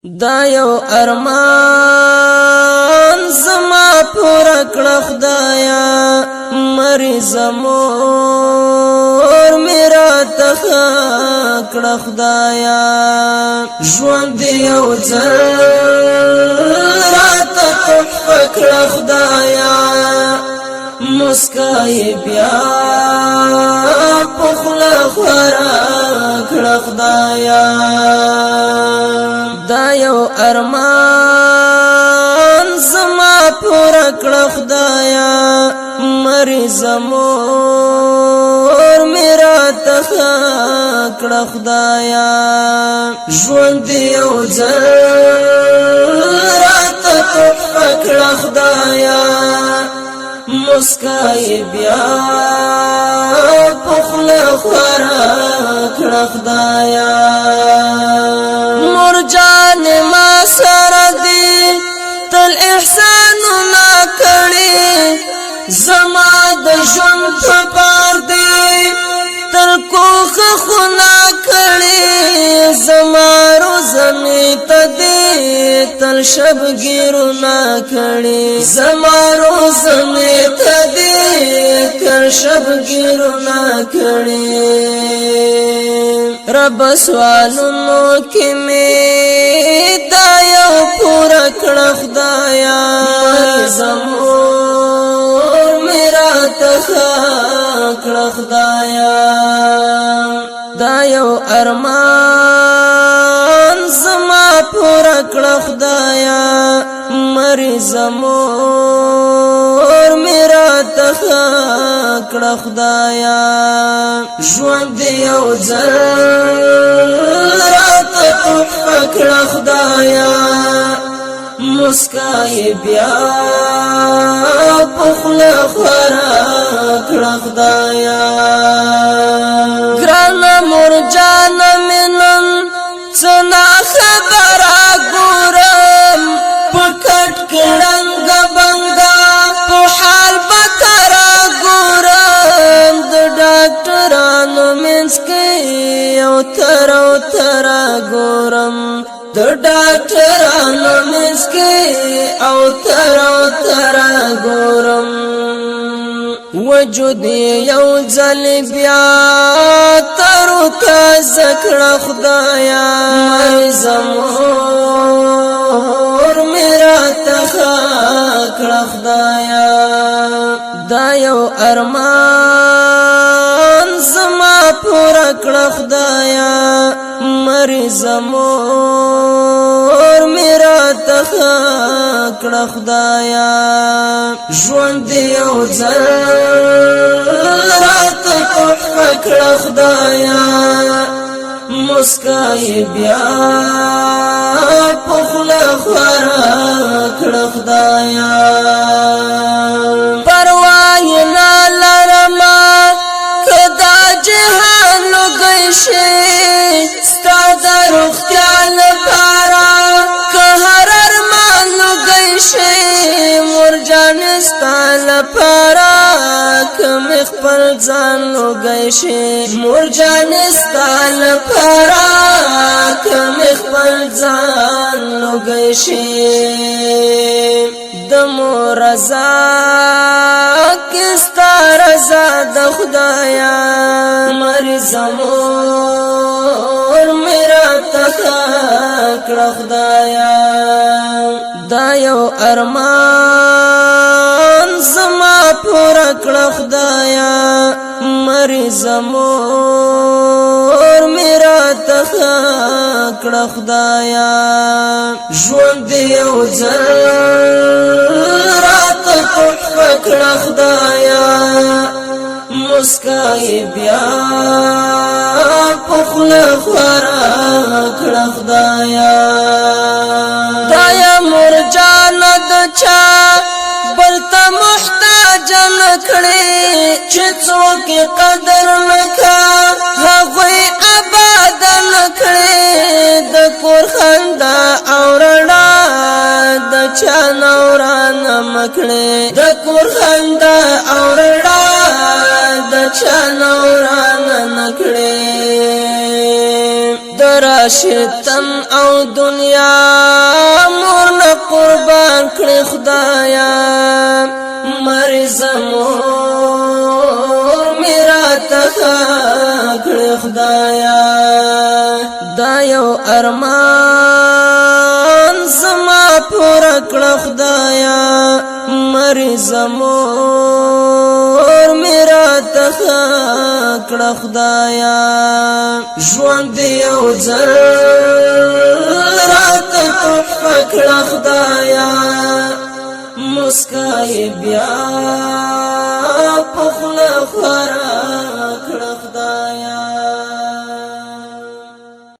دا یو ارمان زما پورا کړه خدایا مریض مور میرا تخا کړه خدایا ژوند یو ځل راته تحفه کړه خدایا مسکای بیا پخلا خورا کړه خدایا دا یو ارمان زما پورا کړه خدایا مریض مور میرا تخا کړه خدایا ژوند یو ځل راته تحفه کړه خدایا مسکای بیا پخلا خورا کړه خدایا مور جان ما سره دی تل احسان نا کړي زما د ژوند په پار دی تل کوخ خنا کړي زما روزمه تدي تل شبګیر نا کړي زما روزمه تدي تل شبګیر نا کړي رب سوالونو کې می دا یو پورا کړه خدایا زمور میرا تخا کړه خدایا دا یو ارمان زما پورا کړه خدایا مریض مور میرا تخا کړه خدایا ژوند یو ځل راته تحفه کړه خدایا مسکای بیا پخلا خورا کړه خدایا ګران مور جان منن څنا خبره ګورم پکټ کړنګ بنگا په حال بترا ګورم د ډاکټرانو منځ کې او تر ګورم د ډاکټرانو منځ کې او تر ګورم وجود یو ځل بیا تر تازه کړه خدایا زمور میرا تخا کړه خدایا دا یو ارمان زما پورا کړه خدایا مریض مور میرا تخا کړه خدایا ژوند یو ځل راته تحفه کړه خدایا مسکای بیا پخلا خورا کړه خدایا پروا نه لرما کدا جهان لګی شي ستاد روغتیا لپاره که هر ارمان لګی شي مور جان ستاد لپاره کم خپل ځان لګی شي مور جان ستاد لپاره کم خپل ځان لګی شي د مور رضا کستا رضا د خدایا مریض مور میرا تخا کړه خدایا دا یو ارمان زما پورا کړه خدایا مریض مور میرا تخا کړه خدایا ژوند یو ځل راته تحفه کړه خدایا مسکای بیا پخلا خورا کړه خدایا دا یا مور جان د چا بل ته محتاج نکړي چې څوک قدر نکا هغه آباد نکړي د کور خندا اورړا د چا نوران مکړي د کور خندا اورړا د چا نوران نکړي در شیطان او دنیا مور نه قربان کړې خدایا مریض مور میرا تخا کړې خدایا دا یو ارمان زما پورا کړه خدایا مریض مور میرا تخا کړه خدایا ژوند یو ځل راته تحفه کړه خدایا مسکای بیا په خوله خورا